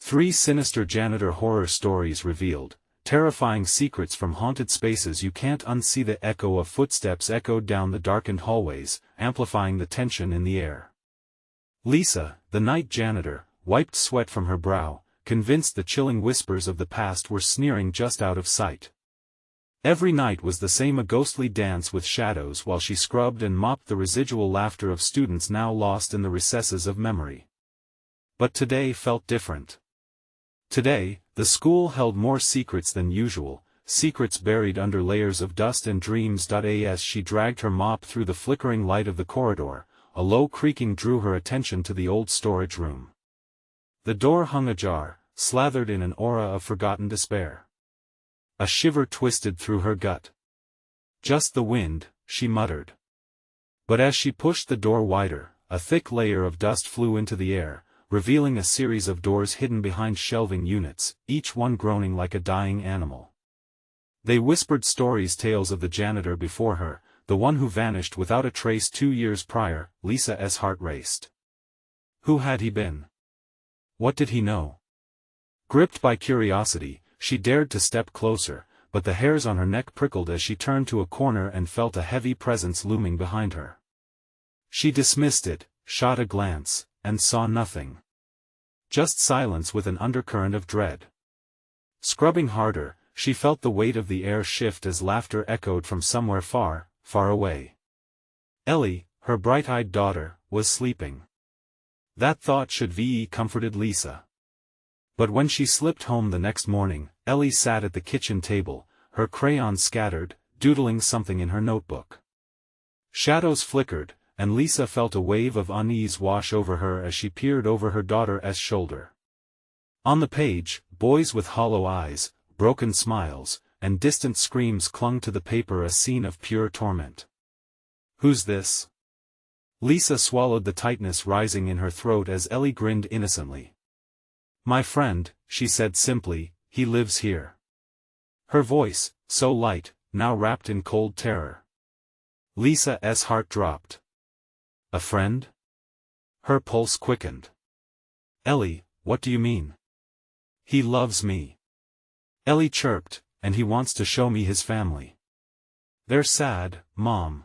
3 Sinister Janitor horror stories revealed, terrifying secrets from haunted spaces you can't unsee. The echo of footsteps echoed down the darkened hallways, amplifying the tension in the air. Lisa, the night janitor, wiped sweat from her brow, convinced the chilling whispers of the past were sneering just out of sight. Every night was the same, a ghostly dance with shadows while she scrubbed and mopped the residual laughter of students now lost in the recesses of memory. But today felt different. Today, the school held more secrets than usual, secrets buried under layers of dust and dreams. As she dragged her mop through the flickering light of the corridor, a low creaking drew her attention to the old storage room. The door hung ajar, slathered in an aura of forgotten despair. A shiver twisted through her gut. "Just the wind," she muttered. But as she pushed the door wider, a thick layer of dust flew into the air, revealing a series of doors hidden behind shelving units, each one groaning like a dying animal. They whispered stories, tales of the janitor before her, the one who vanished without a trace 2 years prior. Lisa's heart raced. Who had he been? What did he know? Gripped by curiosity, she dared to step closer, but the hairs on her neck prickled as she turned to a corner and felt a heavy presence looming behind her. She dismissed it, shot a glance, and saw nothing. Just silence with an undercurrent of dread. Scrubbing harder, she felt the weight of the air shift as laughter echoed from somewhere far, far away. Ellie, her bright-eyed daughter, was sleeping. That thought should be comforted Lisa. But when she slipped home the next morning, Ellie sat at the kitchen table, her crayons scattered, doodling something in her notebook. Shadows flickered, and Lisa felt a wave of unease wash over her as she peered over her daughter's shoulder. On the page, boys with hollow eyes, broken smiles, and distant screams clung to the paper, a scene of pure torment. "Who's this?" Lisa swallowed the tightness rising in her throat as Ellie grinned innocently. "My friend," she said simply, "he lives here." Her voice, so light, now wrapped in cold terror. Lisa's heart dropped. "A friend?" Her pulse quickened. "Ellie, what do you mean?" "He loves me," Ellie chirped, "and he wants to show me his family. They're sad, Mom.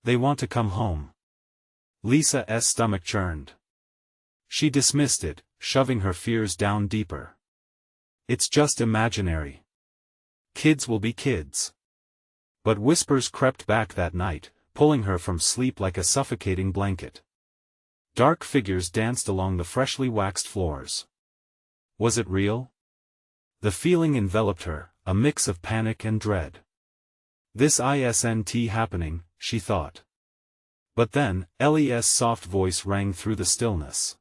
They want to come home." Lisa's stomach churned. She dismissed it, shoving her fears down deeper. "It's just imaginary. Kids will be kids." But whispers crept back that night, pulling her from sleep like a suffocating blanket. Dark figures danced along the freshly waxed floors. Was it real? The feeling enveloped her, a mix of panic and dread. This isn't happening, she thought. But then, Ellie's soft voice rang through the stillness.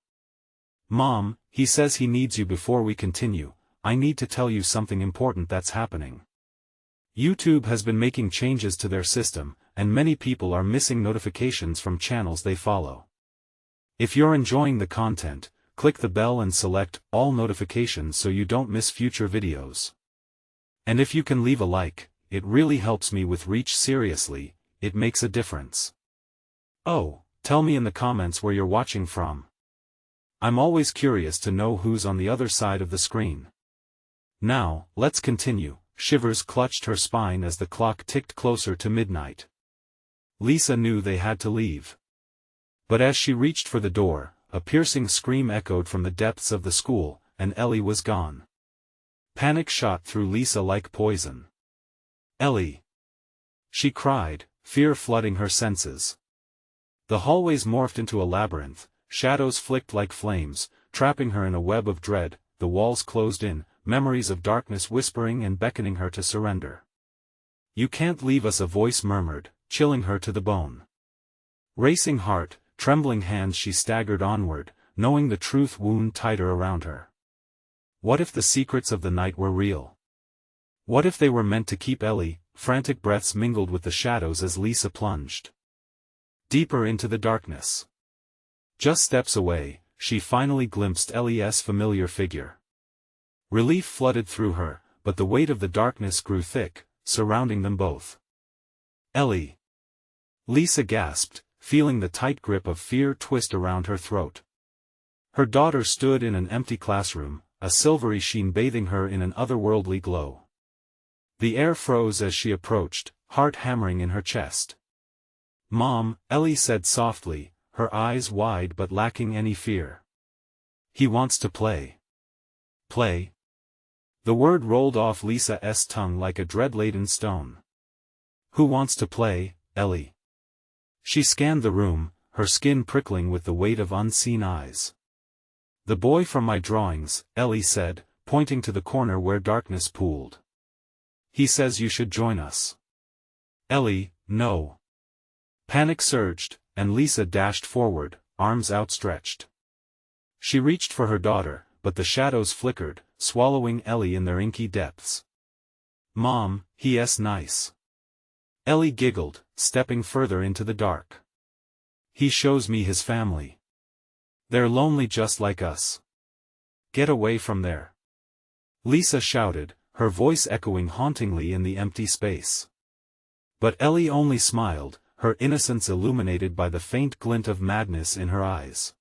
"Mom, he says he needs you. Before we continue, I need to tell you something important that's happening. YouTube has been making changes to their system, and many people are missing notifications from channels they follow. If you're enjoying the content, click the bell and select all notifications so you don't miss future videos. And if you can leave a like, it really helps me with reach. Seriously, it makes a difference. Oh, tell me in the comments where you're watching from. I'm always curious to know who's on the other side of the screen. Now, let's continue." Shivers clutched her spine as the clock ticked closer to midnight. Lisa knew they had to leave. But as she reached for the door, a piercing scream echoed from the depths of the school, and Ellie was gone. Panic shot through Lisa like poison. "Ellie!" she cried, fear flooding her senses. The hallways morphed into a labyrinth, shadows flicked like flames, trapping her in a web of dread. The walls closed in, memories of darkness whispering and beckoning her to surrender. "You can't leave us," a voice murmured, chilling her to the bone. Racing heart, trembling hands, she staggered onward, knowing the truth wound tighter around her. What if the secrets of the night were real? What if they were meant to keep Ellie? Frantic breaths mingled with the shadows as Lisa plunged deeper into the darkness. Just steps away, she finally glimpsed Ellie's familiar figure. Relief flooded through her, but the weight of the darkness grew thick, surrounding them both. "Ellie!" Lisa gasped, feeling the tight grip of fear twist around her throat. Her daughter stood in an empty classroom, a silvery sheen bathing her in an otherworldly glow. The air froze as she approached, heart hammering in her chest. "Mom," Ellie said softly, her eyes wide but lacking any fear. "He wants to play." "Play?" The word rolled off Lisa's tongue like a dread-laden stone. "Who wants to play, Ellie?" She scanned the room, her skin prickling with the weight of unseen eyes. "The boy from my drawings," Ellie said, pointing to the corner where darkness pooled. "He says you should join us." "Ellie, no." Panic surged, and Lisa dashed forward, arms outstretched. She reached for her daughter, but the shadows flickered, swallowing Ellie in their inky depths. "Mom, he's nice." Ellie giggled, stepping further into the dark. "He shows me his family. They're lonely just like us. Get away from there." Lisa shouted, her voice echoing hauntingly in the empty space. But Ellie only smiled, her innocence illuminated by the faint glint of madness in her eyes.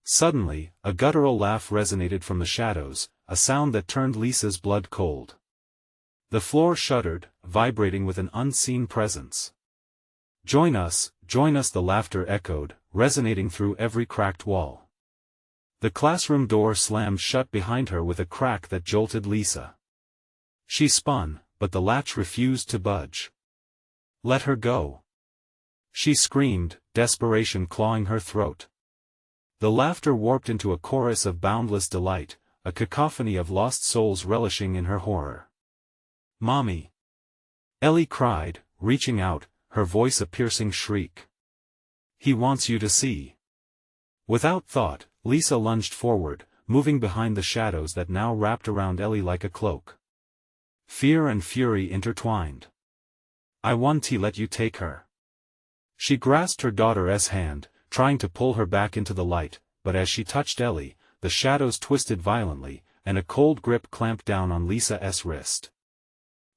Suddenly, a guttural laugh resonated from the shadows, a sound that turned Lisa's blood cold. The floor shuddered, vibrating with an unseen presence. Join us," the laughter echoed, resonating through every cracked wall. The classroom door slammed shut behind her with a crack that jolted Lisa. She spun, but the latch refused to budge. "Let her go!" she screamed, desperation clawing her throat. The laughter warped into a chorus of boundless delight, a cacophony of lost souls relishing in her horror. "Mommy!" Ellie cried, reaching out, her voice a piercing shriek. "He wants you to see." Without thought, Lisa lunged forward, moving behind the shadows that now wrapped around Ellie like a cloak. Fear and fury intertwined. "I want to let you take her." She grasped her daughter's hand, trying to pull her back into the light, but as she touched Ellie, the shadows twisted violently, and a cold grip clamped down on Lisa's wrist.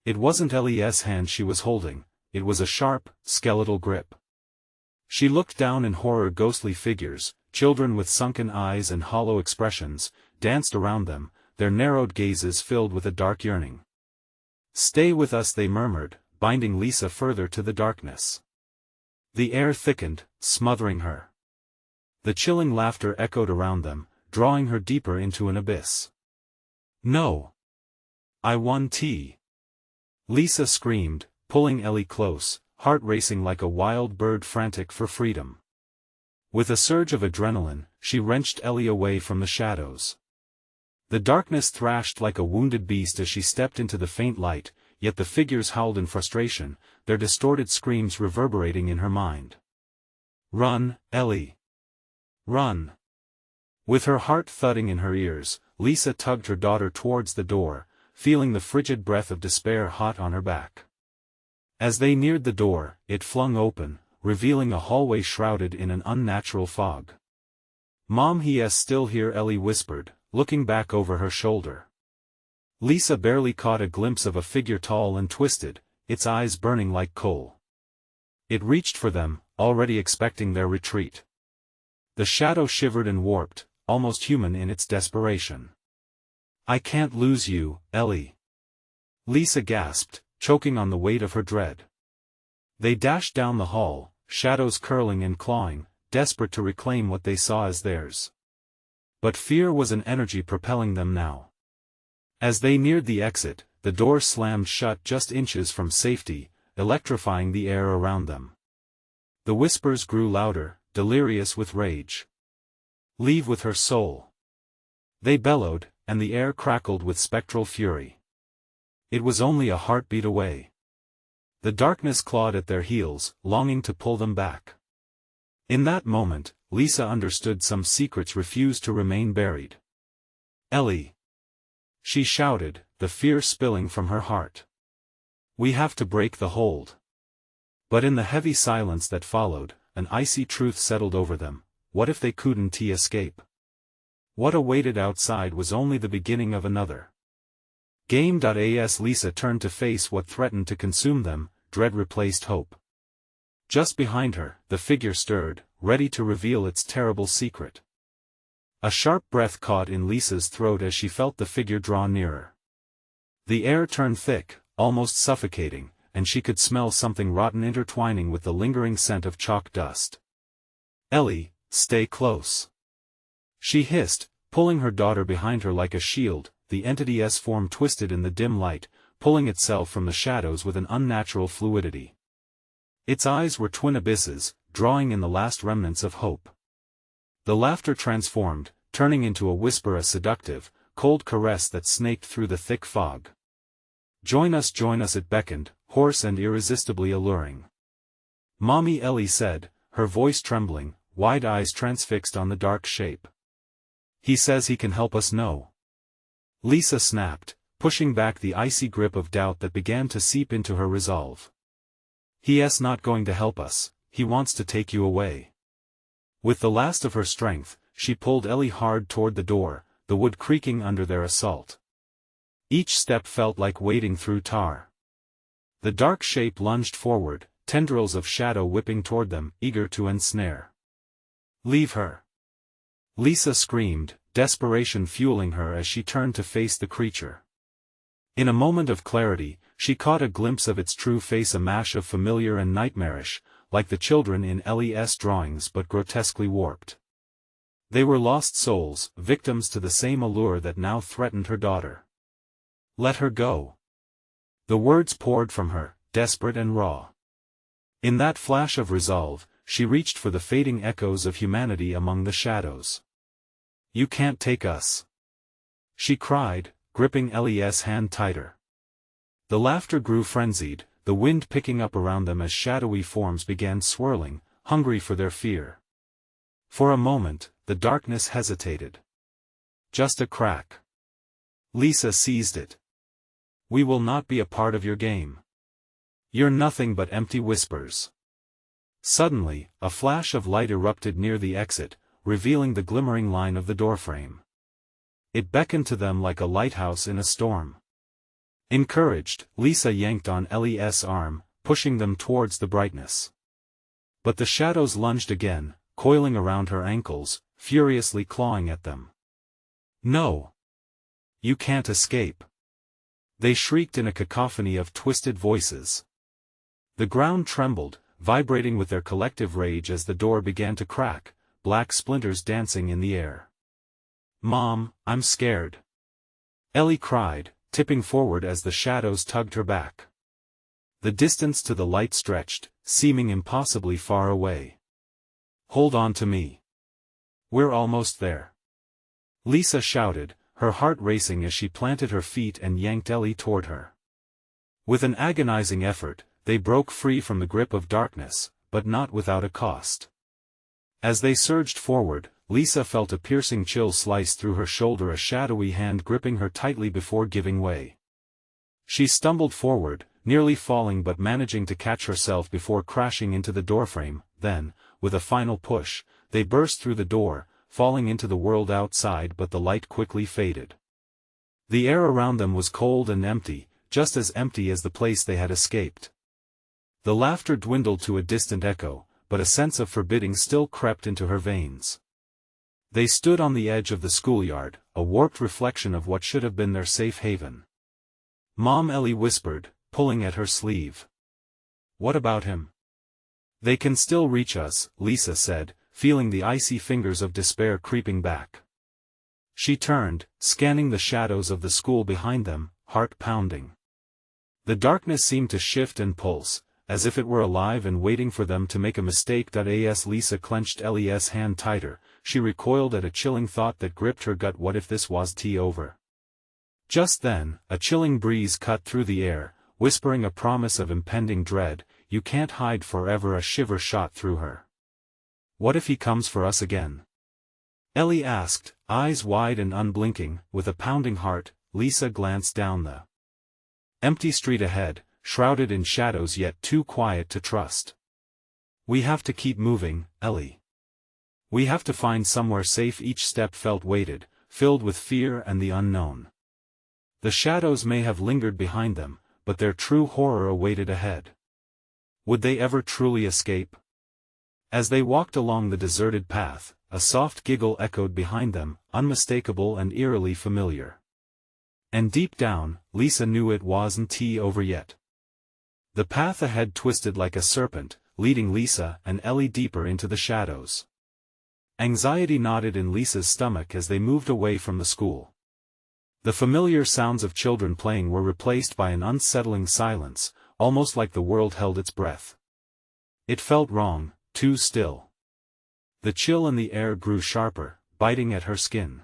It wasn't Ellie's hand she was holding, it was a sharp, skeletal grip. She looked down in horror. Ghostly figures, children with sunken eyes and hollow expressions, danced around them, their narrowed gazes filled with a dark yearning. "Stay with us," they murmured, binding Lisa further to the darkness. The air thickened, smothering her. The chilling laughter echoed around them, drawing her deeper into an abyss. "No! I want tea!" Lisa screamed, pulling Ellie close, heart racing like a wild bird frantic for freedom. With a surge of adrenaline, she wrenched Ellie away from the shadows. The darkness thrashed like a wounded beast as she stepped into the faint light, yet the figures howled in frustration, their distorted screams reverberating in her mind. "Run, Ellie! Run!" With her heart thudding in her ears, Lisa tugged her daughter towards the door, feeling the frigid breath of despair hot on her back. As they neared the door, it flung open, revealing a hallway shrouded in an unnatural fog. "Mom, he's still here," Ellie whispered, looking back over her shoulder. Lisa barely caught a glimpse of a figure tall and twisted, its eyes burning like coal. It reached for them, already expecting their retreat. The shadow shivered and warped, almost human in its desperation. "I can't lose you, Ellie." Lisa gasped, choking on the weight of her dread. They dashed down the hall, shadows curling and clawing, desperate to reclaim what they saw as theirs. But fear was an energy propelling them now. As they neared the exit, the door slammed shut just inches from safety, electrifying the air around them. The whispers grew louder, delirious with rage. "Leave with her soul!" they bellowed, and the air crackled with spectral fury. It was only a heartbeat away. The darkness clawed at their heels, longing to pull them back. In that moment, Lisa understood some secrets refused to remain buried. "Ellie!" she shouted, the fear spilling from her heart. "We have to break the hold." But in the heavy silence that followed, an icy truth settled over them. What if they couldn't escape? What awaited outside was only the beginning of another game. Lisa turned to face what threatened to consume them, dread replaced hope. Just behind her, the figure stirred, ready to reveal its terrible secret. A sharp breath caught in Lisa's throat as she felt the figure draw nearer. The air turned thick, almost suffocating, and she could smell something rotten intertwining with the lingering scent of chalk dust. "Ellie, stay close," she hissed, pulling her daughter behind her like a shield. The entity's form twisted in the dim light, pulling itself from the shadows with an unnatural fluidity. Its eyes were twin abysses, drawing in the last remnants of hope. The laughter transformed, turning into a whisper, a seductive, cold caress that snaked through the thick fog. Join us, it beckoned, hoarse and irresistibly alluring. "Mommy," Ellie said, her voice trembling, wide eyes transfixed on the dark shape. "He says he can help us." "No," Lisa snapped, pushing back the icy grip of doubt that began to seep into her resolve. "He's not going to help us, he wants to take you away." With the last of her strength, she pulled Ellie hard toward the door, the wood creaking under their assault. Each step felt like wading through tar. The dark shape lunged forward, tendrils of shadow whipping toward them, eager to ensnare. "Leave her!" Lisa screamed, desperation fueling her as she turned to face the creature. In a moment of clarity, she caught a glimpse of its true face, a mash of familiar and nightmarish, like the children in Ellie's drawings but grotesquely warped. They were lost souls, victims to the same allure that now threatened her daughter. "Let her go." The words poured from her, desperate and raw. In that flash of resolve, she reached for the fading echoes of humanity among the shadows. "You can't take us," she cried, gripping Ellie's hand tighter. The laughter grew frenzied, the wind picking up around them as shadowy forms began swirling, hungry for their fear. For a moment, the darkness hesitated. Just a crack. Lisa seized it. "We will not be a part of your game. You're nothing but empty whispers." Suddenly, a flash of light erupted near the exit, revealing the glimmering line of the doorframe. It beckoned to them like a lighthouse in a storm. Encouraged, Lisa yanked on Ellie's arm, pushing them towards the brightness. But the shadows lunged again, coiling around her ankles, furiously clawing at them. "No! You can't escape!" they shrieked in a cacophony of twisted voices. The ground trembled, vibrating with their collective rage as the door began to crack, black splinters dancing in the air. "Mom, I'm scared," Ellie cried, tipping forward as the shadows tugged her back. The distance to the light stretched, seeming impossibly far away. "Hold on to me. We're almost there," Lisa shouted, her heart racing as she planted her feet and yanked Ellie toward her. With an agonizing effort, they broke free from the grip of darkness, but not without a cost. As they surged forward, Lisa felt a piercing chill slice through her shoulder, a shadowy hand gripping her tightly before giving way. She stumbled forward, nearly falling but managing to catch herself before crashing into the doorframe. Then, with a final push, they burst through the door, falling into the world outside, but the light quickly faded. The air around them was cold and empty, just as empty as the place they had escaped. The laughter dwindled to a distant echo, but a sense of forbidding still crept into her veins. They stood on the edge of the schoolyard, a warped reflection of what should have been their safe haven. "Mom," Ellie whispered, pulling at her sleeve. "What about him?" "They can still reach us," Lisa said, feeling the icy fingers of despair creeping back. She turned, scanning the shadows of the school behind them, heart pounding. The darkness seemed to shift and pulse, as if it were alive and waiting for them to make a mistake. As Lisa clenched Ellie's hand tighter, she recoiled at a chilling thought that gripped her gut. What if this was over? Just then, a chilling breeze cut through the air, whispering a promise of impending dread. "You can't hide forever." A shiver shot through her. "What if he comes for us again?" Ellie asked, eyes wide and unblinking. With a pounding heart, Lisa glanced down the empty street ahead, shrouded in shadows yet too quiet to trust. "We have to keep moving, Ellie. We have to find somewhere safe." Each step felt weighted, filled with fear and the unknown. The shadows may have lingered behind them, but their true horror awaited ahead. Would they ever truly escape? As they walked along the deserted path, a soft giggle echoed behind them, unmistakable and eerily familiar. And deep down, Lisa knew it wasn't over yet. The path ahead twisted like a serpent, leading Lisa and Ellie deeper into the shadows. Anxiety knotted in Lisa's stomach as they moved away from the school. The familiar sounds of children playing were replaced by an unsettling silence, almost like the world held its breath. It felt wrong, too still. The chill in the air grew sharper, biting at her skin.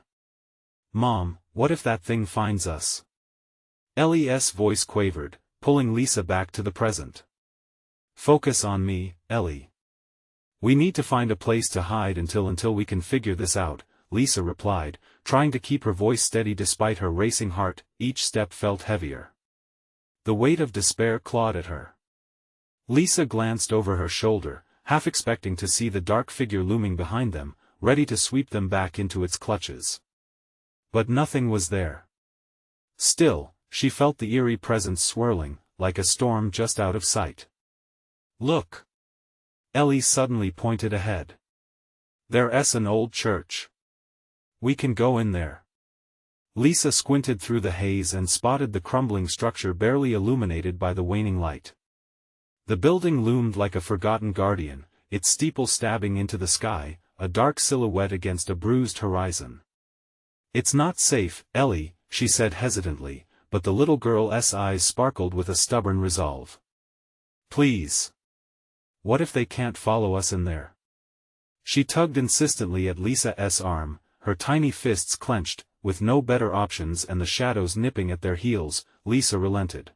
"Mom, what if that thing finds us?" Ellie's voice quavered, pulling Lisa back to the present. "Focus on me, Ellie. We need to find a place to hide until we can figure this out," Lisa replied, trying to keep her voice steady despite her racing heart. Each step felt heavier. The weight of despair clawed at her. Lisa glanced over her shoulder, half expecting to see the dark figure looming behind them, ready to sweep them back into its clutches. But nothing was there. Still, she felt the eerie presence swirling, like a storm just out of sight. "Look!" Ellie suddenly pointed ahead. "There's an old church. We can go in there." Lisa squinted through the haze and spotted the crumbling structure barely illuminated by the waning light. The building loomed like a forgotten guardian, its steeple stabbing into the sky, a dark silhouette against a bruised horizon. "It's not safe, Ellie," she said hesitantly, but the little girl's eyes sparkled with a stubborn resolve. "Please. What if they can't follow us in there?" She tugged insistently at Lisa's arm, her tiny fists clenched, with no better options and the shadows nipping at their heels. Lisa relented.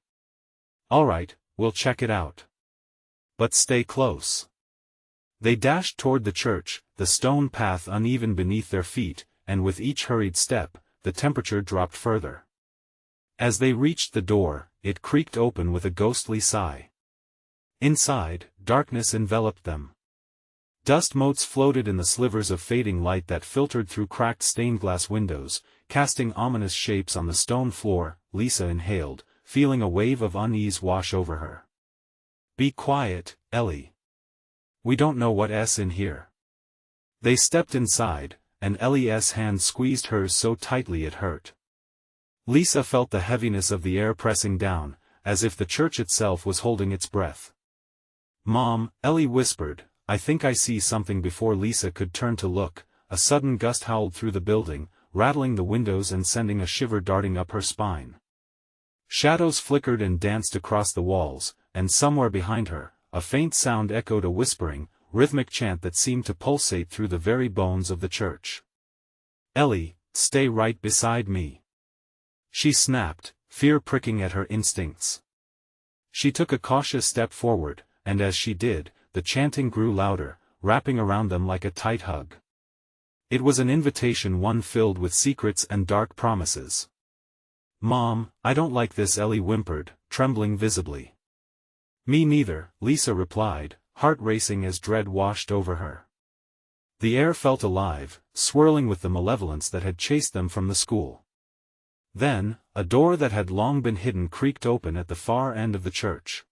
"All right, we'll check it out. But stay close." They dashed toward the church, the stone path uneven beneath their feet, and with each hurried step, the temperature dropped further. As they reached the door, it creaked open with a ghostly sigh. Inside, darkness enveloped them. Dust motes floated in the slivers of fading light that filtered through cracked stained-glass windows, casting ominous shapes on the stone floor. Lisa inhaled, feeling a wave of unease wash over her. "Be quiet, Ellie. We don't know what's in here." They stepped inside, and Ellie's hand squeezed hers so tightly it hurt. Lisa felt the heaviness of the air pressing down, as if the church itself was holding its breath. "Mom," Ellie whispered, "I think I see something." Before Lisa could turn to look, a sudden gust howled through the building, rattling the windows and sending a shiver darting up her spine. Shadows flickered and danced across the walls, and somewhere behind her, a faint sound echoed, a whispering, rhythmic chant that seemed to pulsate through the very bones of the church. "Ellie, stay right beside me," she snapped, fear pricking at her instincts. She took a cautious step forward, and as she did, the chanting grew louder, wrapping around them like a tight hug. It was an invitation, one filled with secrets and dark promises. "Mom, I don't like this," Ellie whimpered, trembling visibly. "Me neither," Lisa replied, heart racing as dread washed over her. The air felt alive, swirling with the malevolence that had chased them from the school. Then, a door that had long been hidden creaked open at the far end of the church.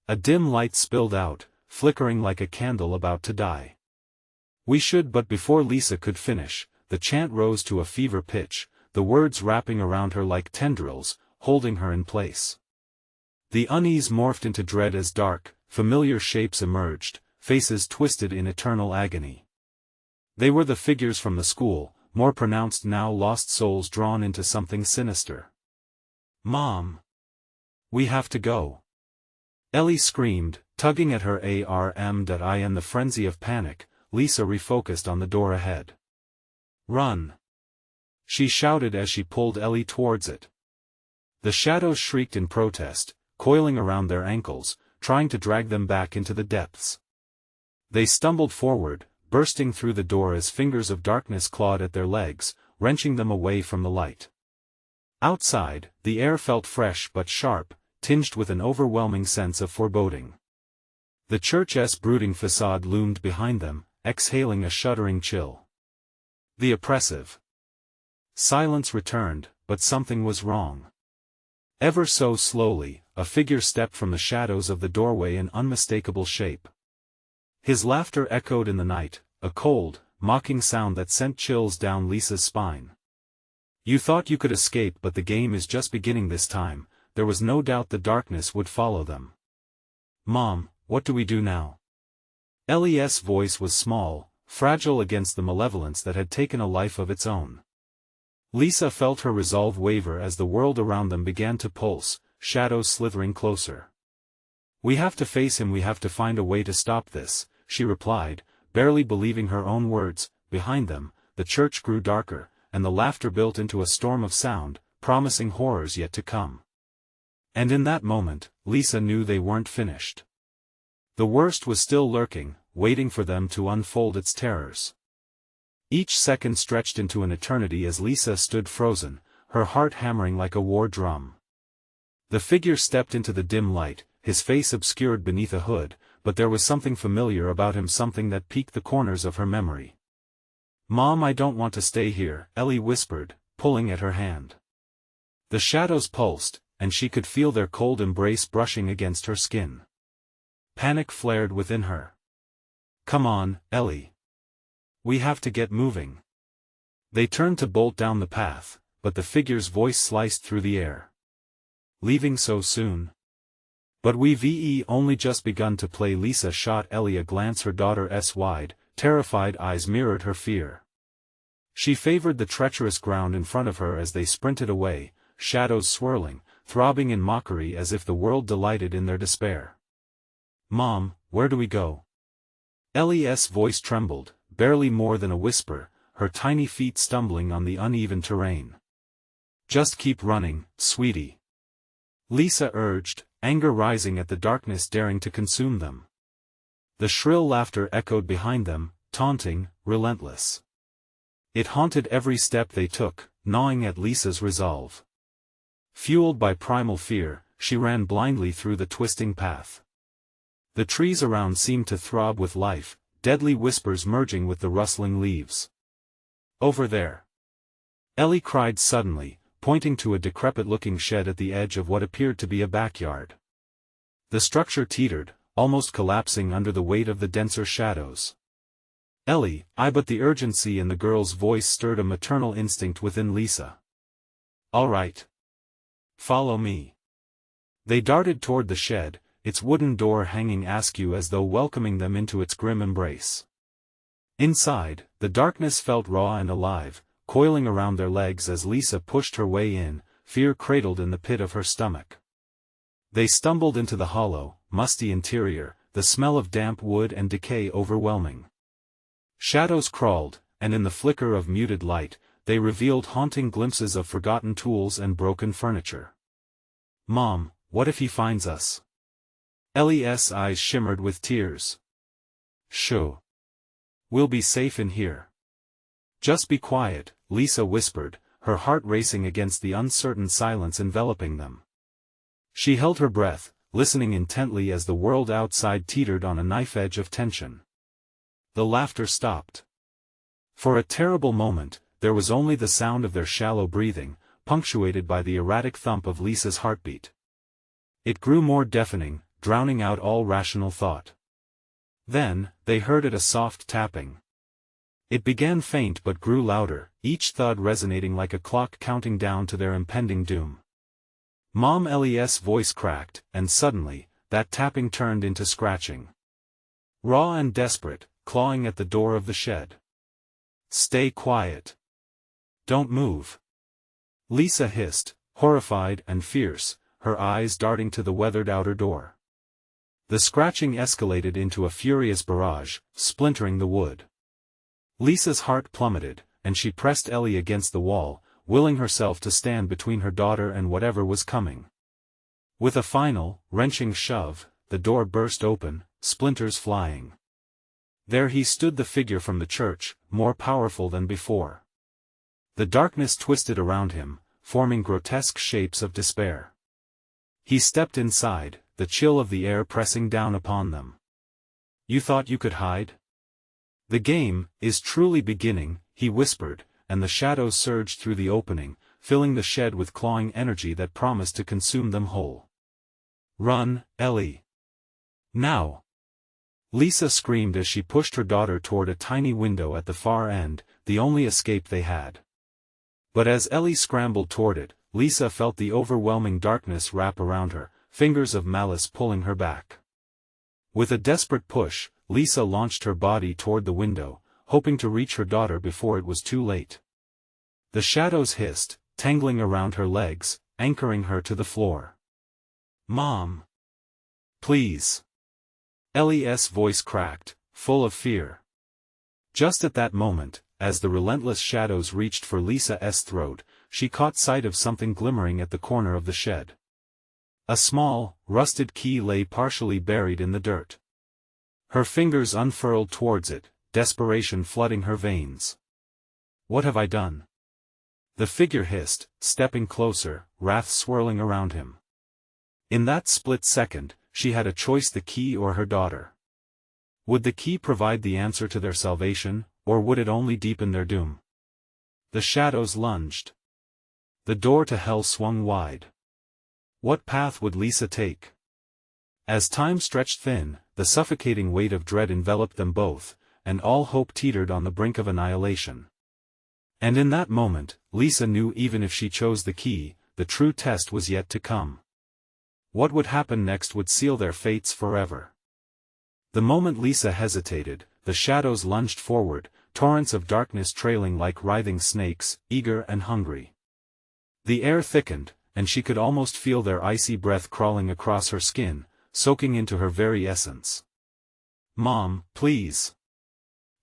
A dim light spilled out, flickering like a candle about to die. "We should," but before Lisa could finish, the chant rose to a fever pitch, the words wrapping around her like tendrils, holding her in place. The unease morphed into dread as dark, familiar shapes emerged, faces twisted in eternal agony. They were the figures from the school, more pronounced now, lost souls drawn into something sinister. "Mom! We have to go!" Ellie screamed, tugging at her arm. In the frenzy of panic, Lisa refocused on the door ahead. "Run!" she shouted as she pulled Ellie towards it. The shadows shrieked in protest, coiling around their ankles, trying to drag them back into the depths. They stumbled forward, bursting through the door as fingers of darkness clawed at their legs, wrenching them away from the light. Outside, the air felt fresh but sharp, tinged with an overwhelming sense of foreboding. The church's brooding facade loomed behind them, exhaling a shuddering chill. The oppressive silence returned, but something was wrong. Ever so slowly, a figure stepped from the shadows of the doorway in unmistakable shape. His laughter echoed in the night, a cold, mocking sound that sent chills down Lisa's spine. You thought you could escape, but the game is just beginning this time. There was no doubt the darkness would follow them. Mom, what do we do now? Ellie's voice was small, fragile against the malevolence that had taken a life of its own. Lisa felt her resolve waver as the world around them began to pulse, shadows slithering closer. We have to face him, we have to find a way to stop this, she replied, barely believing her own words. Behind them, the church grew darker, and the laughter built into a storm of sound, promising horrors yet to come. And in that moment, Lisa knew they weren't finished. The worst was still lurking, waiting for them to unfold its terrors. Each second stretched into an eternity as Lisa stood frozen, her heart hammering like a war drum. The figure stepped into the dim light, his face obscured beneath a hood, but there was something familiar about him, something that piqued the corners of her memory. Mom, I don't want to stay here, Ellie whispered, pulling at her hand. The shadows pulsed, and she could feel their cold embrace brushing against her skin. Panic flared within her. Come on, Ellie. We have to get moving. They turned to bolt down the path, but the figure's voice sliced through the air. Leaving so soon? But we've only just begun to play. Lisa shot Ellie a glance, her daughter's wide, terrified eyes mirrored her fear. She favored the treacherous ground in front of her as they sprinted away, shadows swirling, throbbing in mockery as if the world delighted in their despair. Mom, where do we go? Ellie's voice trembled, barely more than a whisper, her tiny feet stumbling on the uneven terrain. Just keep running, sweetie. Lisa urged, anger rising at the darkness daring to consume them. The shrill laughter echoed behind them, taunting, relentless. It haunted every step they took, gnawing at Lisa's resolve. Fueled by primal fear, she ran blindly through the twisting path. The trees around seemed to throb with life, deadly whispers merging with the rustling leaves. Over there! Ellie cried suddenly, pointing to a decrepit-looking shed at the edge of what appeared to be a backyard. The structure teetered, almost collapsing under the weight of the denser shadows. Ellie, but the urgency in the girl's voice stirred a maternal instinct within Lisa. All right. Follow me. They darted toward the shed, its wooden door hanging askew as though welcoming them into its grim embrace. Inside, the darkness felt raw and alive, coiling around their legs as Lisa pushed her way in, fear cradled in the pit of her stomach. They stumbled into the hollow, musty interior, the smell of damp wood and decay overwhelming. Shadows crawled, and in the flicker of muted light, they revealed haunting glimpses of forgotten tools and broken furniture. Mom, what if he finds us? Ellie's eyes shimmered with tears. Shoo. We'll be safe in here. Just be quiet, Lisa whispered, her heart racing against the uncertain silence enveloping them. She held her breath, listening intently as the world outside teetered on a knife edge of tension. The laughter stopped. For a terrible moment, there was only the sound of their shallow breathing, punctuated by the erratic thump of Lisa's heartbeat. It grew more deafening, drowning out all rational thought. Then, they heard a soft tapping. It began faint but grew louder, each thud resonating like a clock counting down to their impending doom. Mom, Ellie's voice cracked, and suddenly, that tapping turned into scratching. Raw and desperate, clawing at the door of the shed. Stay quiet. Don't move. Lisa hissed, horrified and fierce, her eyes darting to the weathered outer door. The scratching escalated into a furious barrage, splintering the wood. Lisa's heart plummeted, and she pressed Ellie against the wall, willing herself to stand between her daughter and whatever was coming. With a final, wrenching shove, the door burst open, splinters flying. There he stood, the figure from the church, more powerful than before. The darkness twisted around him, forming grotesque shapes of despair. He stepped inside, the chill of the air pressing down upon them. You thought you could hide? The game is truly beginning, he whispered, and the shadows surged through the opening, filling the shed with clawing energy that promised to consume them whole. Run, Ellie. Now. Lisa screamed as she pushed her daughter toward a tiny window at the far end, the only escape they had. But as Ellie scrambled toward it, Lisa felt the overwhelming darkness wrap around her, fingers of malice pulling her back. With a desperate push, Lisa launched her body toward the window, hoping to reach her daughter before it was too late. The shadows hissed, tangling around her legs, anchoring her to the floor. "Mom! Please!" Ellie's voice cracked, full of fear. Just at that moment, as the relentless shadows reached for Lisa's throat, she caught sight of something glimmering at the corner of the shed. A small, rusted key lay partially buried in the dirt. Her fingers unfurled towards it, desperation flooding her veins. "What have I done?" The figure hissed, stepping closer, wrath swirling around him. In that split second, she had a choice: the key or her daughter. Would the key provide the answer to their salvation, or would it only deepen their doom? The shadows lunged. The door to hell swung wide. What path would Lisa take? As time stretched thin, the suffocating weight of dread enveloped them both, and all hope teetered on the brink of annihilation. And in that moment, Lisa knew even if she chose the key, the true test was yet to come. What would happen next would seal their fates forever. The moment Lisa hesitated, the shadows lunged forward, torrents of darkness trailing like writhing snakes, eager and hungry. The air thickened, and she could almost feel their icy breath crawling across her skin, soaking into her very essence. "Mom, please!"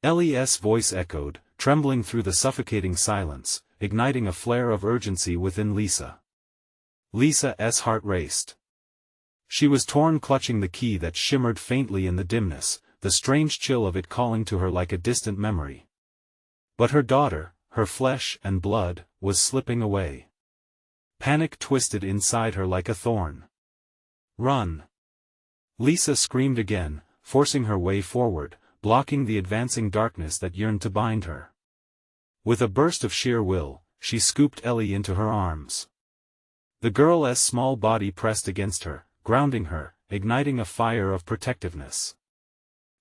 Ellie's voice echoed, trembling through the suffocating silence, igniting a flare of urgency within Lisa. Lisa's heart raced. She was torn, clutching the key that shimmered faintly in the dimness, the strange chill of it calling to her like a distant memory. But her daughter, her flesh and blood, was slipping away. Panic twisted inside her like a thorn. "Run!" Lisa screamed again, forcing her way forward, blocking the advancing darkness that yearned to bind her. With a burst of sheer will, she scooped Ellie into her arms. The girl's small body pressed against her, grounding her, igniting a fire of protectiveness.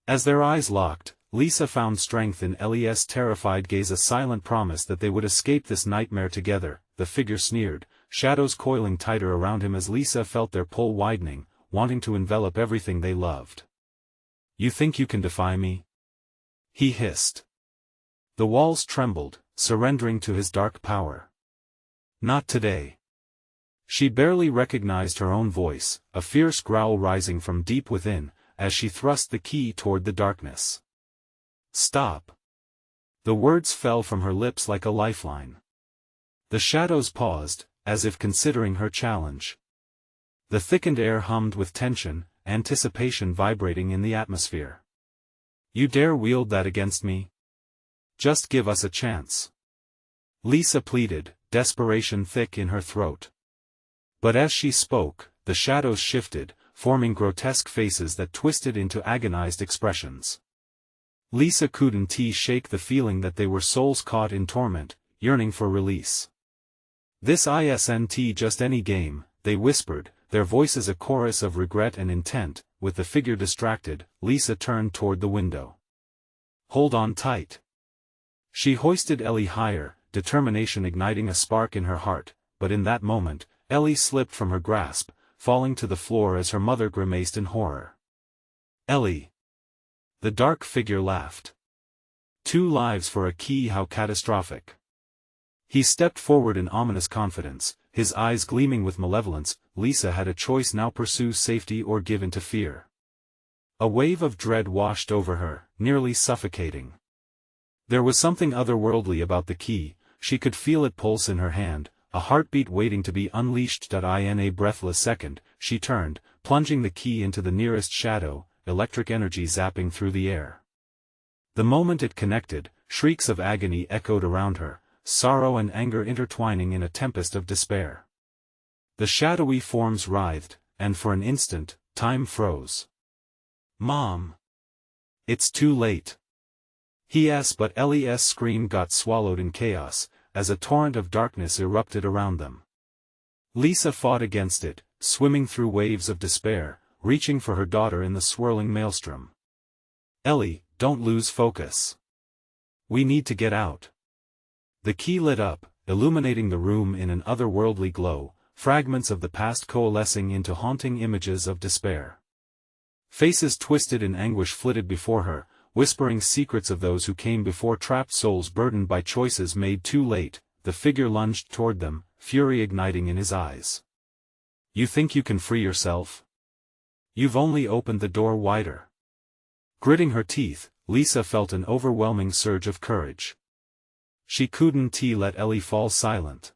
As their eyes locked, Lisa found strength in Ellie's terrified gaze, a silent promise that they would escape this nightmare together. The figure sneered, shadows coiling tighter around him as Lisa felt their pull widening, wanting to envelop everything they loved. "You think you can defy me?" he hissed. The walls trembled, surrendering to his dark power. "Not today." She barely recognized her own voice, a fierce growl rising from deep within, as she thrust the key toward the darkness. "Stop." The words fell from her lips like a lifeline. The shadows paused, as if considering her challenge. The thickened air hummed with tension, anticipation vibrating in the atmosphere. "You dare wield that against me? Just give us a chance." Lisa pleaded, desperation thick in her throat. But as she spoke, the shadows shifted, forming grotesque faces that twisted into agonized expressions. Lisa couldn't shake the feeling that they were souls caught in torment, yearning for release. "This isn't just any game," they whispered, their voices a chorus of regret and intent. With the figure distracted, Lisa turned toward the window. "Hold on tight." She hoisted Ellie higher, determination igniting a spark in her heart, but in that moment, Ellie slipped from her grasp, falling to the floor as her mother grimaced in horror. "Ellie!" The dark figure laughed. "2 lives for a key, how catastrophic." He stepped forward in ominous confidence, his eyes gleaming with malevolence. Lisa had a choice now: pursue safety or give in to fear. A wave of dread washed over her, nearly suffocating. There was something otherworldly about the key, she could feel it pulse in her hand, a heartbeat waiting to be unleashed. In a breathless second, she turned, plunging the key into the nearest shadow, electric energy zapping through the air. The moment it connected, shrieks of agony echoed around her, sorrow and anger intertwining in a tempest of despair. The shadowy forms writhed, and for an instant, time froze. "Mom! It's too late." But Ellie's scream got swallowed in chaos, as a torrent of darkness erupted around them. Lisa fought against it, swimming through waves of despair, reaching for her daughter in the swirling maelstrom. Ellie, don't lose focus. We need to get out. The key lit up, illuminating the room in an otherworldly glow, fragments of the past coalescing into haunting images of despair. Faces twisted in anguish flitted before her, whispering secrets of those who came before, trapped souls burdened by choices made too late. The figure lunged toward them, fury igniting in his eyes. You think you can free yourself? You've only opened the door wider. Gritting her teeth, Lisa felt an overwhelming surge of courage. She couldn't let Ellie fall silent.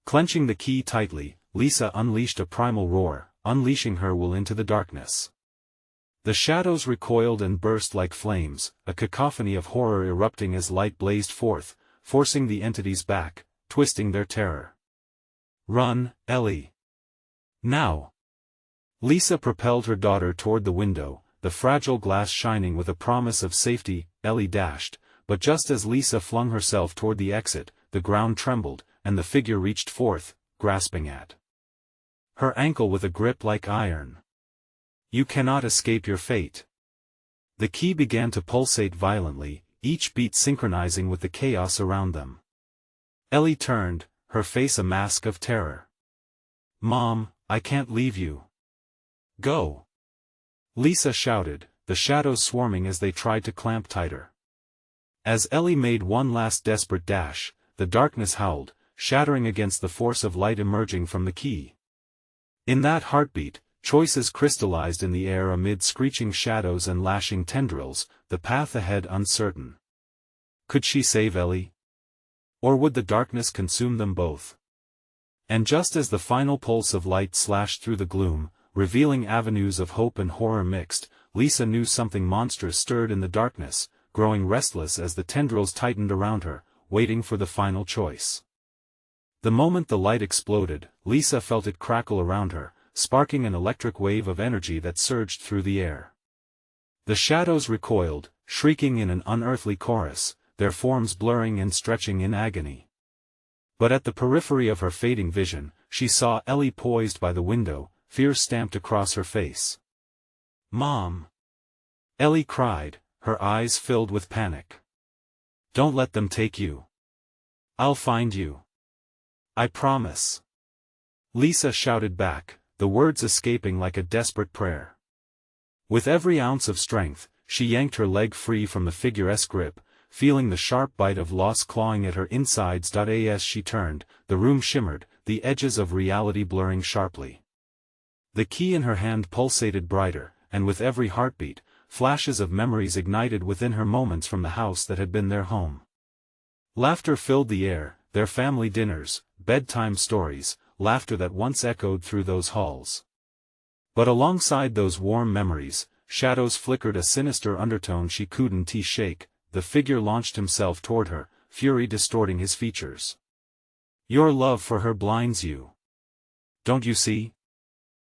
Clenching the key tightly, Lisa unleashed a primal roar, unleashing her will into the darkness. The shadows recoiled and burst like flames, a cacophony of horror erupting as light blazed forth, forcing the entities back, twisting their terror. Run, Ellie. Now. Lisa propelled her daughter toward the window, the fragile glass shining with a promise of safety. Ellie dashed, but just as Lisa flung herself toward the exit, the ground trembled, and the figure reached forth, grasping at her ankle with a grip like iron. You cannot escape your fate. The key began to pulsate violently, each beat synchronizing with the chaos around them. Ellie turned, her face a mask of terror. Mom, I can't leave you. Go. Lisa shouted, the shadows swarming as they tried to clamp tighter. As Ellie made one last desperate dash, the darkness howled, shattering against the force of light emerging from the key. In that heartbeat, choices crystallized in the air amid screeching shadows and lashing tendrils, the path ahead uncertain. Could she save Ellie? Or would the darkness consume them both? And just as the final pulse of light slashed through the gloom, revealing avenues of hope and horror mixed, Lisa knew something monstrous stirred in the darkness, growing restless as the tendrils tightened around her, waiting for the final choice. The moment the light exploded, Lisa felt it crackle around her, sparking an electric wave of energy that surged through the air. The shadows recoiled, shrieking in an unearthly chorus, their forms blurring and stretching in agony. But at the periphery of her fading vision, she saw Ellie poised by the window, fear stamped across her face. Mom! Ellie cried, her eyes filled with panic. Don't let them take you. I'll find you. I promise. Lisa shouted back, the words escaping like a desperate prayer. With every ounce of strength, she yanked her leg free from the figure's grip, feeling the sharp bite of loss clawing at her insides. As she turned, the room shimmered, the edges of reality blurring sharply. The key in her hand pulsated brighter, and with every heartbeat, flashes of memories ignited within her, moments from the house that had been their home. Laughter filled the air, their family dinners, bedtime stories, laughter that once echoed through those halls. But alongside those warm memories, shadows flickered, a sinister undertone she couldn't shake. The figure launched himself toward her, fury distorting his features. Your love for her blinds you. Don't you see?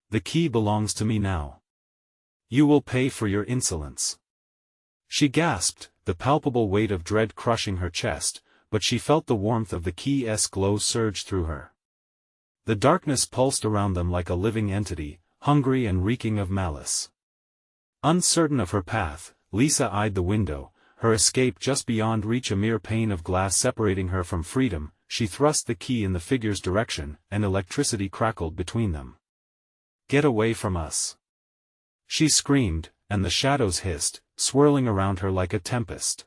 The key belongs to me now. You will pay for your insolence. She gasped, the palpable weight of dread crushing her chest, but she felt the warmth of the key's glow surge through her. The darkness pulsed around them like a living entity, hungry and reeking of malice. Uncertain of her path, Lisa eyed the window, her escape just beyond reach, a mere pane of glass separating her from freedom. She thrust the key in the figure's direction, and electricity crackled between them. Get away from us! She screamed, and the shadows hissed, swirling around her like a tempest.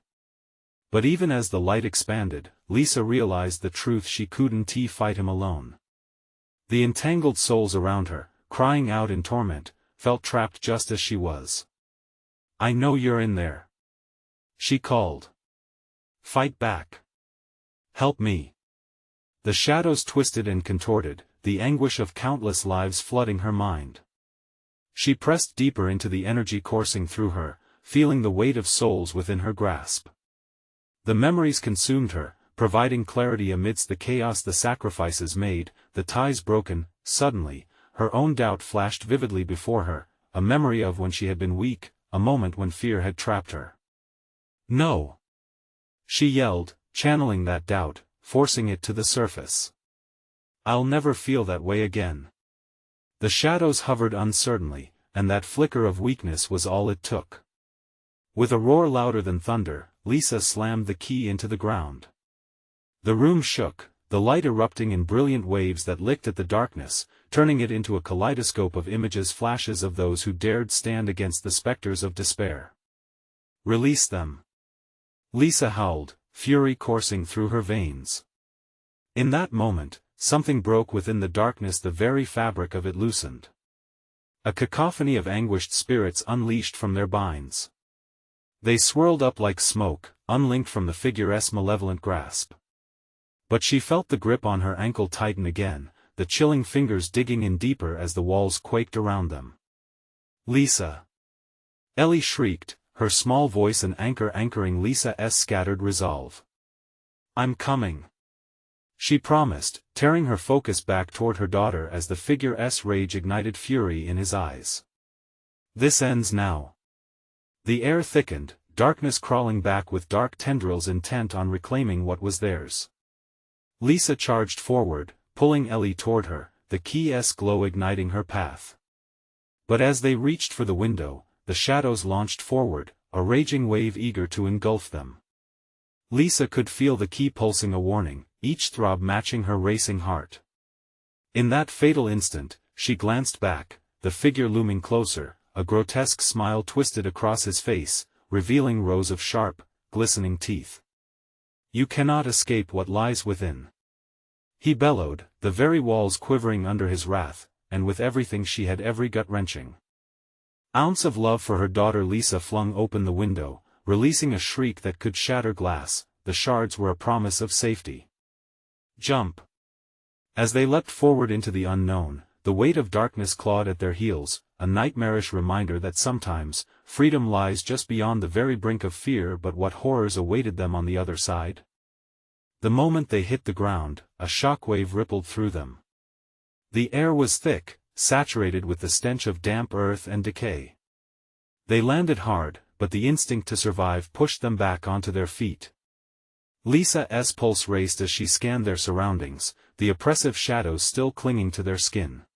But even as the light expanded, Lisa realized the truth: she couldn't fight him alone. The entangled souls around her, crying out in torment, felt trapped just as she was. I know you're in there. She called. Fight back. Help me. The shadows twisted and contorted, the anguish of countless lives flooding her mind. She pressed deeper into the energy coursing through her, feeling the weight of souls within her grasp. The memories consumed her, providing clarity amidst the chaos, the sacrifices made, the ties broken. Suddenly, her own doubt flashed vividly before her, a memory of when she had been weak, a moment when fear had trapped her. No! She yelled, channeling that doubt, forcing it to the surface. I'll never feel that way again. The shadows hovered uncertainly, and that flicker of weakness was all it took. With a roar louder than thunder, Lisa slammed the key into the ground. The room shook, the light erupting in brilliant waves that licked at the darkness, turning it into a kaleidoscope of images, flashes of those who dared stand against the specters of despair. "Release them!" Lisa howled, fury coursing through her veins. In that moment, something broke within the darkness, the very fabric of it loosened. A cacophony of anguished spirits unleashed from their binds. They swirled up like smoke, unlinked from the figure's malevolent grasp. But she felt the grip on her ankle tighten again, the chilling fingers digging in deeper as the walls quaked around them. "Lisa!" Ellie shrieked, her small voice an anchor anchoring Lisa's scattered resolve. "I'm coming," she promised, tearing her focus back toward her daughter as the figure's rage ignited fury in his eyes. "This ends now." The air thickened, darkness crawling back with dark tendrils intent on reclaiming what was theirs. Lisa charged forward, pulling Ellie toward her, the key's glow igniting her path. But as they reached for the window, the shadows launched forward, a raging wave eager to engulf them. Lisa could feel the key pulsing a warning, each throb matching her racing heart. In that fatal instant, she glanced back, the figure looming closer, a grotesque smile twisted across his face, revealing rows of sharp, glistening teeth. "You cannot escape what lies within," he bellowed, the very walls quivering under his wrath, and with everything she had every gut-wrenching ounce of love for her daughter. Lisa flung open the window, releasing a shriek that could shatter glass. The shards were a promise of safety. "Jump!" As they leapt forward into the unknown, the weight of darkness clawed at their heels, a nightmarish reminder that sometimes, freedom lies just beyond the very brink of fear. But what horrors awaited them on the other side? The moment they hit the ground, a shockwave rippled through them. The air was thick, saturated with the stench of damp earth and decay. They landed hard, but the instinct to survive pushed them back onto their feet. Lisa's pulse raced as she scanned their surroundings, the oppressive shadows still clinging to their skin.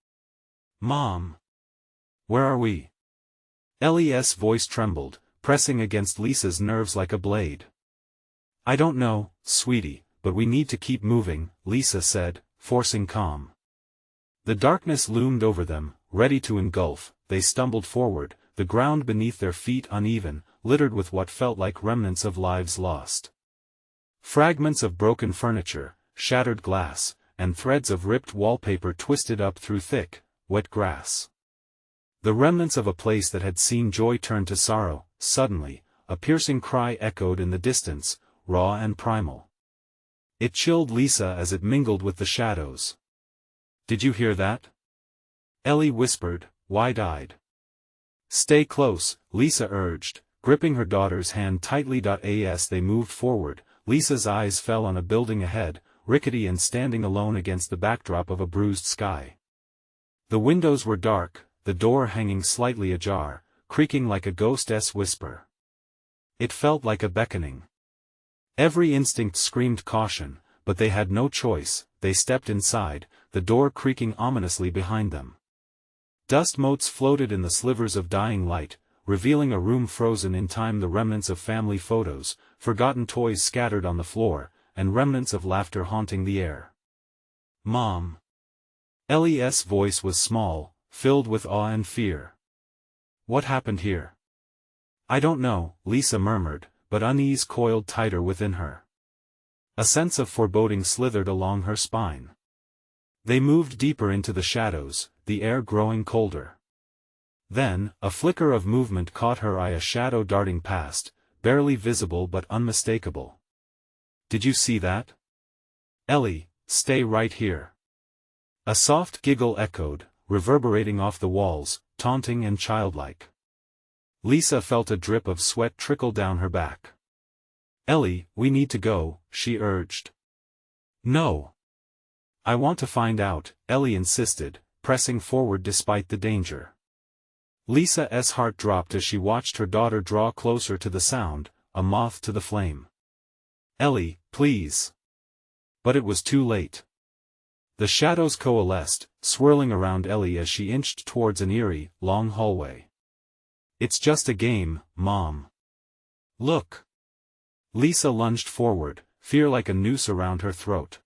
"Mom! Where are we?" Ellie's voice trembled, pressing against Lisa's nerves like a blade. "I don't know, sweetie, but we need to keep moving," Lisa said, forcing calm. The darkness loomed over them, ready to engulf. They stumbled forward, the ground beneath their feet uneven, littered with what felt like remnants of lives lost. Fragments of broken furniture, shattered glass, and threads of ripped wallpaper twisted up through thick, wet grass. The remnants of a place that had seen joy turn to sorrow. Suddenly, a piercing cry echoed in the distance, raw and primal. It chilled Lisa as it mingled with the shadows. "Did you hear that?" Ellie whispered, wide-eyed. "Stay close," Lisa urged, gripping her daughter's hand tightly. As they moved forward, Lisa's eyes fell on a building ahead, rickety and standing alone against the backdrop of a bruised sky. The windows were dark, the door hanging slightly ajar, creaking like a ghost's whisper. It felt like a beckoning. Every instinct screamed caution, but they had no choice. They stepped inside, the door creaking ominously behind them. Dust motes floated in the slivers of dying light, revealing a room frozen in time, the remnants of family photos, forgotten toys scattered on the floor, and remnants of laughter haunting the air. "Mom!" Ellie's voice was small, filled with awe and fear. "What happened here?" "I don't know," Lisa murmured, but unease coiled tighter within her. A sense of foreboding slithered along her spine. They moved deeper into the shadows, the air growing colder. Then, a flicker of movement caught her eye, a shadow darting past, barely visible but unmistakable. "Did you see that?" "Ellie, stay right here." A soft giggle echoed, reverberating off the walls, taunting and childlike. Lisa felt a drip of sweat trickle down her back. "Ellie, we need to go," she urged. "No. I want to find out," Ellie insisted, pressing forward despite the danger. Lisa's heart dropped as she watched her daughter draw closer to the sound, a moth to the flame. "Ellie, please." But it was too late. The shadows coalesced, swirling around Ellie as she inched towards an eerie, long hallway. "It's just a game, Mom." Look! Lisa lunged forward, fear like a noose around her throat.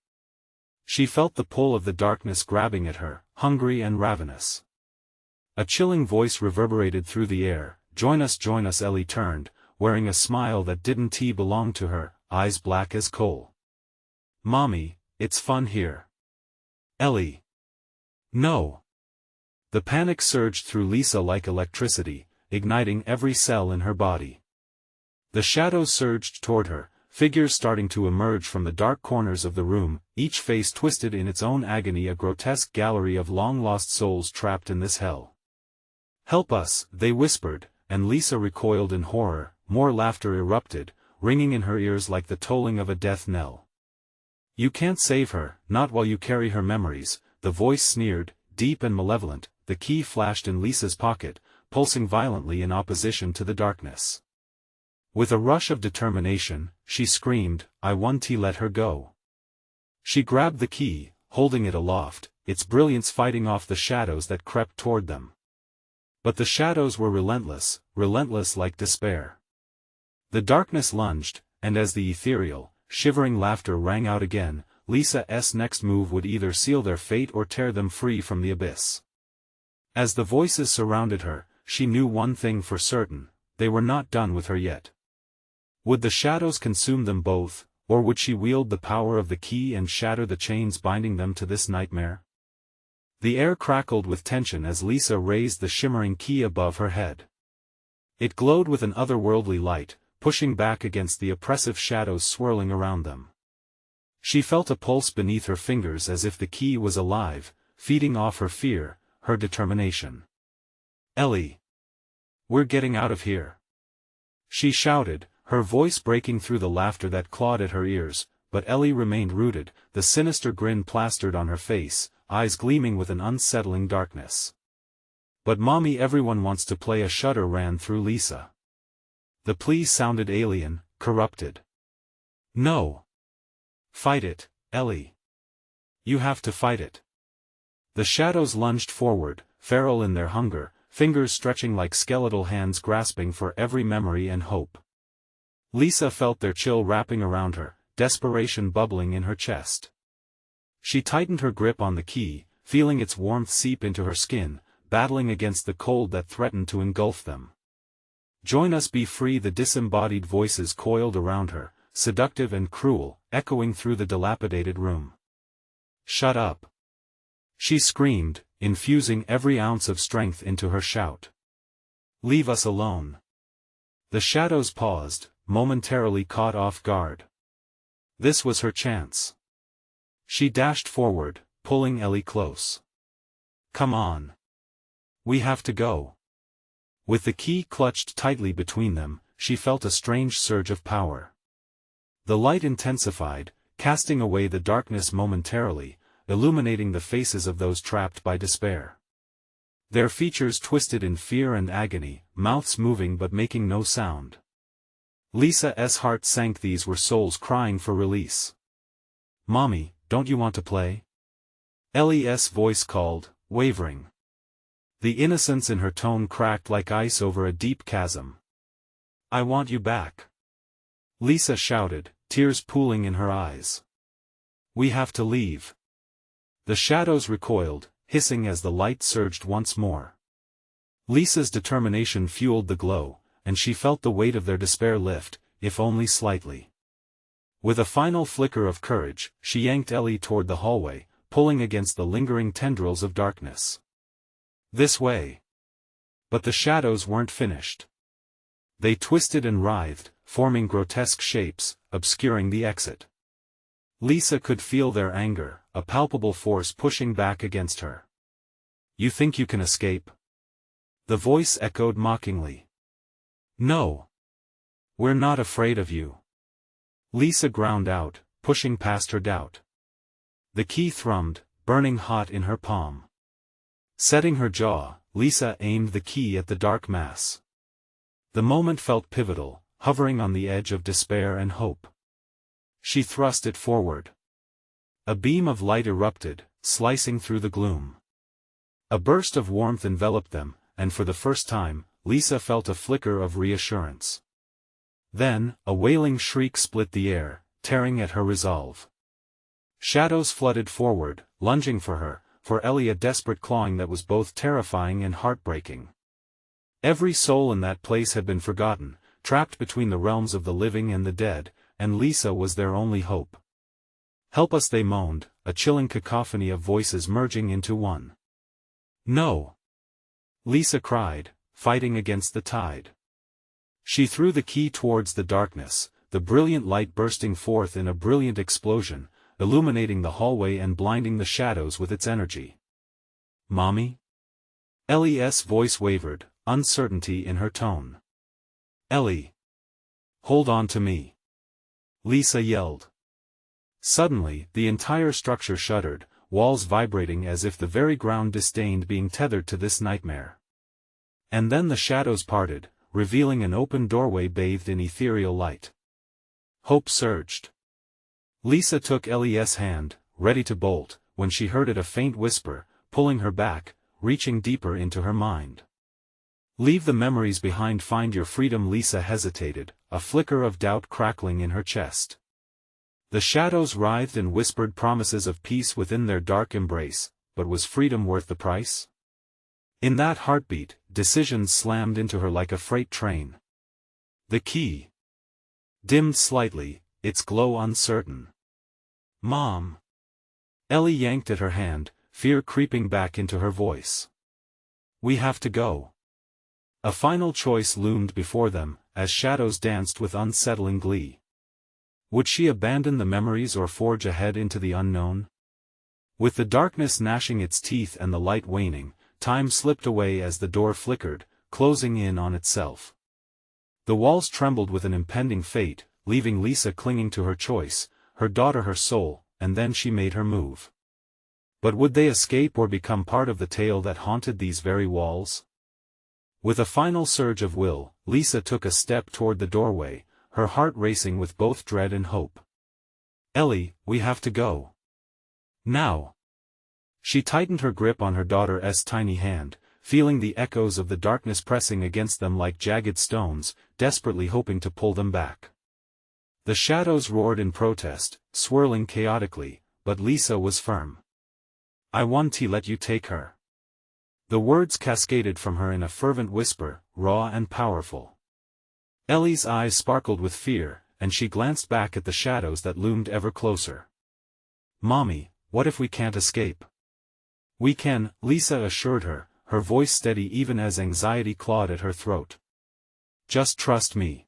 She felt the pull of the darkness grabbing at her, hungry and ravenous. A chilling voice reverberated through the air, join us, Ellie turned, wearing a smile that didn't belong to her, eyes black as coal. Mommy, it's fun here. Ellie. No. The panic surged through Lisa like electricity, igniting every cell in her body. The shadows surged toward her, figures starting to emerge from the dark corners of the room, each face twisted in its own agony, a grotesque gallery of long-lost souls trapped in this hell. Help us, they whispered, and Lisa recoiled in horror. More laughter erupted, ringing in her ears like the tolling of a death knell. You can't save her, not while you carry her memories, the voice sneered, deep and malevolent. The key flashed in Lisa's pocket, pulsing violently in opposition to the darkness. With a rush of determination, she screamed, I want to let her go. She grabbed the key, holding it aloft, its brilliance fighting off the shadows that crept toward them. But the shadows were relentless like despair. The darkness lunged, and as the ethereal, shivering laughter rang out again, Lisa's next move would either seal their fate or tear them free from the abyss. As the voices surrounded her, she knew one thing for certain, they were not done with her yet. Would the shadows consume them both, or would she wield the power of the key and shatter the chains binding them to this nightmare? The air crackled with tension as Lisa raised the shimmering key above her head. It glowed with an otherworldly light, pushing back against the oppressive shadows swirling around them. She felt a pulse beneath her fingers as if the key was alive, feeding off her fear, her determination. Ellie! We're getting out of here! She shouted, her voice breaking through the laughter that clawed at her ears, but Ellie remained rooted, the sinister grin plastered on her face, eyes gleaming with an unsettling darkness. But Mommy, everyone wants to play. A shudder ran through Lisa. The plea sounded alien, corrupted. No! Fight it, Ellie. You have to fight it. The shadows lunged forward, feral in their hunger, fingers stretching like skeletal hands grasping for every memory and hope. Lisa felt their chill wrapping around her, desperation bubbling in her chest. She tightened her grip on the key, feeling its warmth seep into her skin, battling against the cold that threatened to engulf them. Join us, be free. The disembodied voices coiled around her, seductive and cruel, echoing through the dilapidated room. Shut up! She screamed, infusing every ounce of strength into her shout. Leave us alone. The shadows paused, momentarily caught off guard. This was her chance. She dashed forward, pulling Ellie close. Come on. We have to go. With the key clutched tightly between them, she felt a strange surge of power. The light intensified, casting away the darkness momentarily, illuminating the faces of those trapped by despair. Their features twisted in fear and agony, mouths moving but making no sound. Lisa's heart sank. These were souls crying for release. Mommy, don't you want to play? Ellie's voice called, wavering. The innocence in her tone cracked like ice over a deep chasm. I want you back. Lisa shouted, tears pooling in her eyes. We have to leave. The shadows recoiled, hissing as the light surged once more. Lisa's determination fueled the glow, and she felt the weight of their despair lift, if only slightly. With a final flicker of courage, she yanked Ellie toward the hallway, pulling against the lingering tendrils of darkness. This way. But the shadows weren't finished. They twisted and writhed, forming grotesque shapes, obscuring the exit. Lisa could feel their anger, a palpable force pushing back against her. You think you can escape? The voice echoed mockingly. No. We're not afraid of you. Lisa ground out, pushing past her doubt. The key thrummed, burning hot in her palm. Setting her jaw, Lisa aimed the key at the dark mass. The moment felt pivotal, hovering on the edge of despair and hope. She thrust it forward. A beam of light erupted, slicing through the gloom. A burst of warmth enveloped them, and for the first time, Lisa felt a flicker of reassurance. Then, a wailing shriek split the air, tearing at her resolve. Shadows flooded forward, lunging for her, for Ellie a desperate clawing that was both terrifying and heartbreaking. Every soul in that place had been forgotten, trapped between the realms of the living and the dead, and Lisa was their only hope. "Help us," they moaned, a chilling cacophony of voices merging into one. "No!" Lisa cried, fighting against the tide. She threw the key towards the darkness, the brilliant light bursting forth in a brilliant explosion, illuminating the hallway and blinding the shadows with its energy. "Mommy?" Ellie's voice wavered, uncertainty in her tone. "Ellie! Hold on to me!" Lisa yelled. Suddenly, the entire structure shuddered, walls vibrating as if the very ground disdained being tethered to this nightmare. And then the shadows parted, revealing an open doorway bathed in ethereal light. Hope surged. Lisa took Ellie's hand, ready to bolt, when she heard it a faint whisper, pulling her back, reaching deeper into her mind. "Leave the memories behind, find your freedom." Lisa hesitated, a flicker of doubt crackling in her chest. The shadows writhed and whispered promises of peace within their dark embrace, but was freedom worth the price? In that heartbeat, decisions slammed into her like a freight train. The key dimmed slightly, its glow uncertain. "Mom!" Ellie yanked at her hand, fear creeping back into her voice. "We have to go." A final choice loomed before them, as shadows danced with unsettling glee. Would she abandon the memories or forge ahead into the unknown? With the darkness gnashing its teeth and the light waning, time slipped away as the door flickered, closing in on itself. The walls trembled with an impending fate, leaving Lisa clinging to her choice, her daughter her soul, and then she made her move. But would they escape or become part of the tale that haunted these very walls? With a final surge of will, Lisa took a step toward the doorway, her heart racing with both dread and hope. "Ellie, we have to go. Now." She tightened her grip on her daughter's tiny hand, feeling the echoes of the darkness pressing against them like jagged stones, desperately hoping to pull them back. The shadows roared in protest, swirling chaotically, but Lisa was firm. "I want to let you take her." The words cascaded from her in a fervent whisper, raw and powerful. Ellie's eyes sparkled with fear, and she glanced back at the shadows that loomed ever closer. "Mommy, what if we can't escape?" "We can," Lisa assured her, her voice steady even as anxiety clawed at her throat. "Just trust me."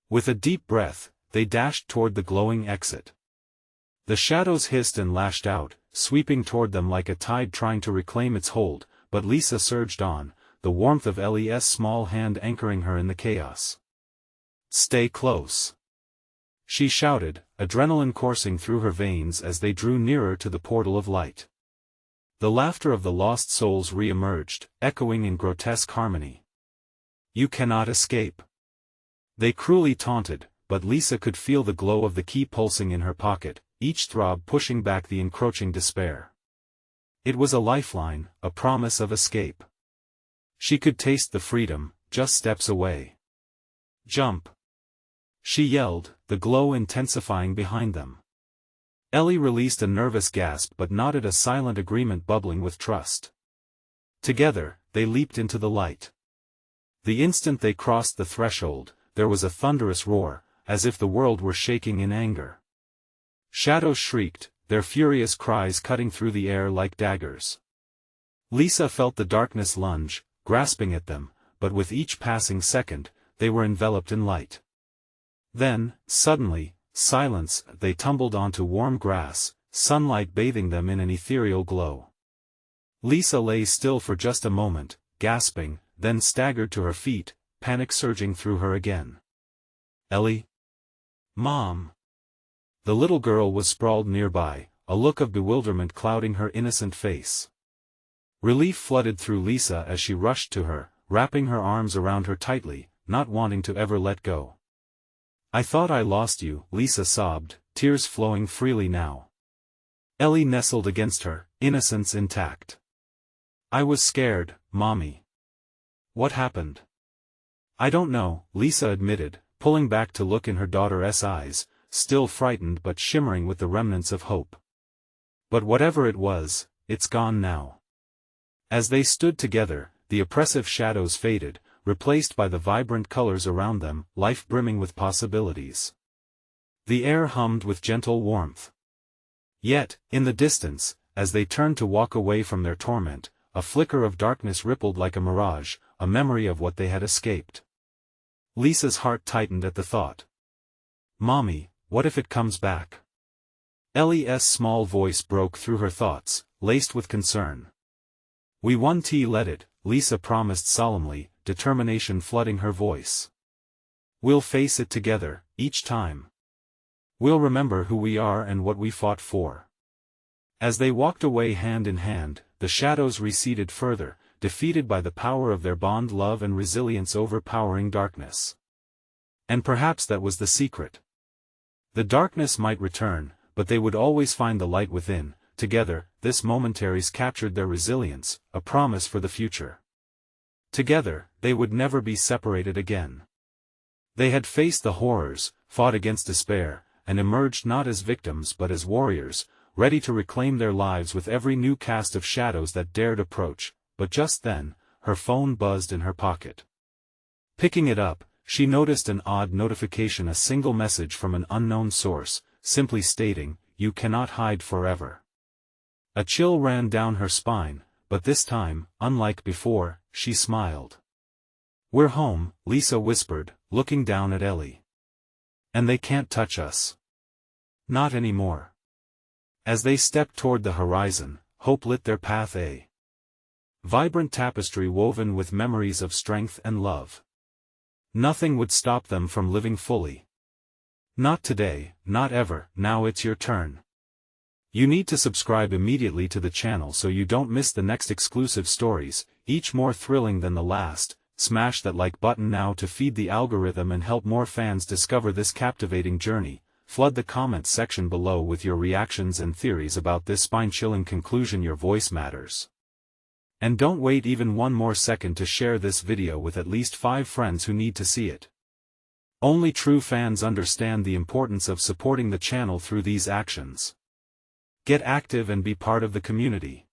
With a deep breath, they dashed toward the glowing exit. The shadows hissed and lashed out, sweeping toward them like a tide trying to reclaim its hold, but Lisa surged on, the warmth of Ellie's small hand anchoring her in the chaos. "Stay close," she shouted, adrenaline coursing through her veins as they drew nearer to the portal of light. The laughter of the lost souls re-emerged, echoing in grotesque harmony. "You cannot escape." They cruelly taunted, but Lisa could feel the glow of the key pulsing in her pocket, each throb pushing back the encroaching despair. It was a lifeline, a promise of escape. She could taste the freedom, just steps away. "Jump!" she yelled, the glow intensifying behind them. Ellie released a nervous gasp but nodded a silent agreement bubbling with trust. Together, they leaped into the light. The instant they crossed the threshold, there was a thunderous roar, as if the world were shaking in anger. Shadows shrieked, their furious cries cutting through the air like daggers. Lisa felt the darkness lunge, grasping at them, but with each passing second, they were enveloped in light. Then, suddenly, silence, they tumbled onto warm grass, sunlight bathing them in an ethereal glow. Lisa lay still for just a moment, gasping, then staggered to her feet, panic surging through her again. "Ellie? Mom!" The little girl was sprawled nearby, a look of bewilderment clouding her innocent face. Relief flooded through Lisa as she rushed to her, wrapping her arms around her tightly, not wanting to ever let go. "I thought I lost you," Lisa sobbed, tears flowing freely now. Ellie nestled against her, innocence intact. "I was scared, Mommy." "What happened?" "I don't know," Lisa admitted, pulling back to look in her daughter's eyes, still frightened but shimmering with the remnants of hope. But whatever it was, it's gone now. As they stood together, the oppressive shadows faded, replaced by the vibrant colors around them, life brimming with possibilities. The air hummed with gentle warmth. Yet, in the distance, as they turned to walk away from their torment, a flicker of darkness rippled like a mirage, a memory of what they had escaped. Lisa's heart tightened at the thought. "Mommy, what if it comes back?" Ellie's small voice broke through her thoughts, laced with concern. "We won't let it," Lisa promised solemnly, determination flooding her voice. "We'll face it together, each time. We'll remember who we are and what we fought for." As they walked away hand in hand, the shadows receded further, defeated by the power of their bond, love and resilience overpowering darkness. And perhaps that was the secret. The darkness might return, but they would always find the light within. Together, this momentaries captured their resilience, a promise for the future. Together, they would never be separated again. They had faced the horrors, fought against despair, and emerged not as victims but as warriors, ready to reclaim their lives with every new cast of shadows that dared approach. But just then, her phone buzzed in her pocket. Picking it up, she noticed an odd notification, a single message from an unknown source, simply stating, "You cannot hide forever." A chill ran down her spine, but this time, unlike before, she smiled. "We're home," Lisa whispered, looking down at Ellie. "And they can't touch us. Not anymore." As they stepped toward the horizon, hope lit their path, a vibrant tapestry woven with memories of strength and love. Nothing would stop them from living fully. Not today, not ever. Now it's your turn. You need to subscribe immediately to the channel so you don't miss the next exclusive stories, each more thrilling than the last. Smash that like button now to feed the algorithm and help more fans discover this captivating journey. Flood the comments section below with your reactions and theories about this spine-chilling conclusion. Your voice matters. And don't wait even one more second to share this video with at least 5 friends who need to see it. Only true fans understand the importance of supporting the channel through these actions. Get active and be part of the community.